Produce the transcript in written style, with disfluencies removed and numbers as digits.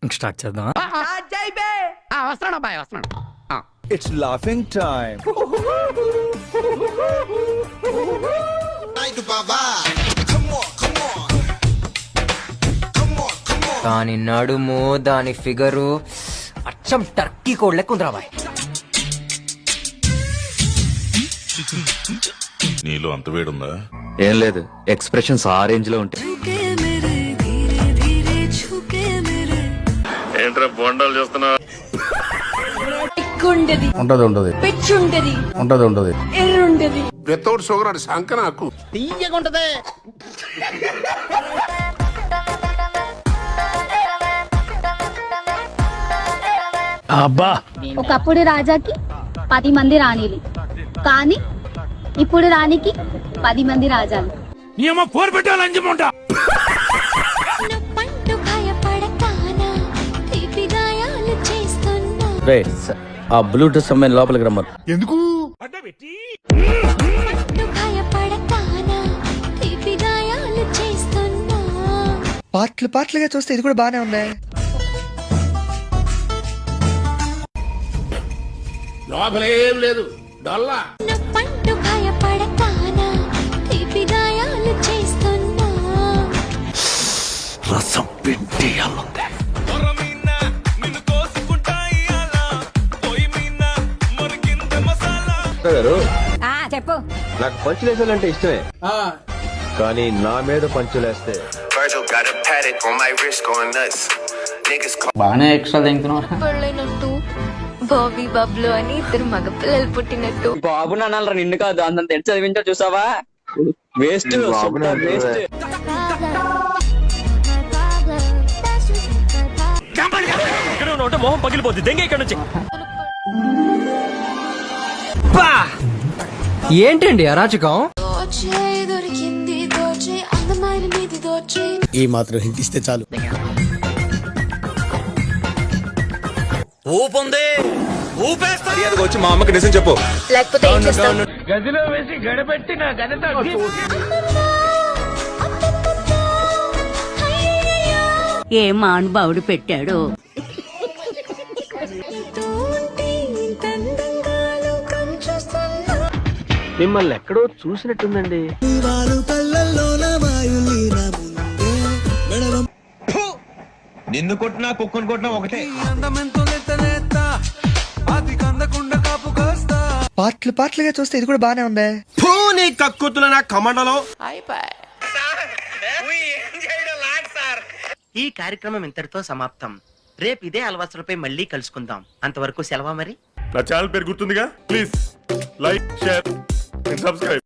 Start చేద్దాం. వస్తున్నాడు అబ్బాయి వస్తున్నాడు. It's laughing time. దాని నడుము దాని ఫిగరు అచ్చం టర్కీ కోడ్ లెక్క ఉందిరా బాయ్. నీలో అంత వేడుందా? ఏం లేదు, ఎక్స్ప్రెషన్స్ ఆ రేంజ్ లో ఉంటాయి. ఏంట్రా బొండాలు చేస్తున్నా? ఉంటది వితౌట్ షుగర్ అది శంక నాకు తీయగుంటది. అబ్బా ఒకప్పుడు రాజాకి 10 మంది రాణిలు, కానీ ఇప్పుడు రాణికి 10 మంది రాజాలు. ఆ బ్లూటూత్ అమ్మాయిని లోపలికి రమ్మను. ఎందుకు పాటలుగా చూస్తే ఇది కూడా బానే ఉంది. లోపలేం లేదు డొల్లా. రసం పిండి అల్లుంది. చెప్పు. నాకు పంచులేసాలంటే ఇష్టమే, కానీ నా మీద పంచులేస్తే బాగానే ఎక్స్ట్రా తింటున్నావు. పెళ్ళైనట్టు బాబీ బబ్లు అని 2 మగ పిల్లలు పుట్టినట్టు. బాబు నాన్నరా నిన్ను కాదు, అంత తెచ్చి చదివించా చూసావా? Waste waste. మొహం పగిలిపోద్ది, దెంగ ఇక్కడ నుంచి. ఏంటండి అరాచకం? ఈ మాత్రం హింట్ ఇస్తే చాలు. ఊపుంది, ఊపేస్తా. వచ్చి మా అమ్మకి నిజం చెప్పు. లేకపోతే ఏం చేస్తావు? గదిలో వేసి గడపెట్టి నా గదితో ఏ మానుభావుడు పెట్టాడు. మిమ్మల్ని ఎక్కడో చూసినట్టుందండి. నిన్ను కొట్టినా కుక్కను కొట్టినా ఒకటే. పాటలుగా చూస్తే ఇది కూడా బానే ఉంది. ఈ కార్యక్రమం ఇంతటితో సమాప్తం. రేపు ఇదే అలవాసులపై మళ్ళీ కలుసుకుందాం. అంతవరకు సెలవా మరి. నా ఛానల్ పేరు గుర్తుందిగా? Please like, share and subscribe.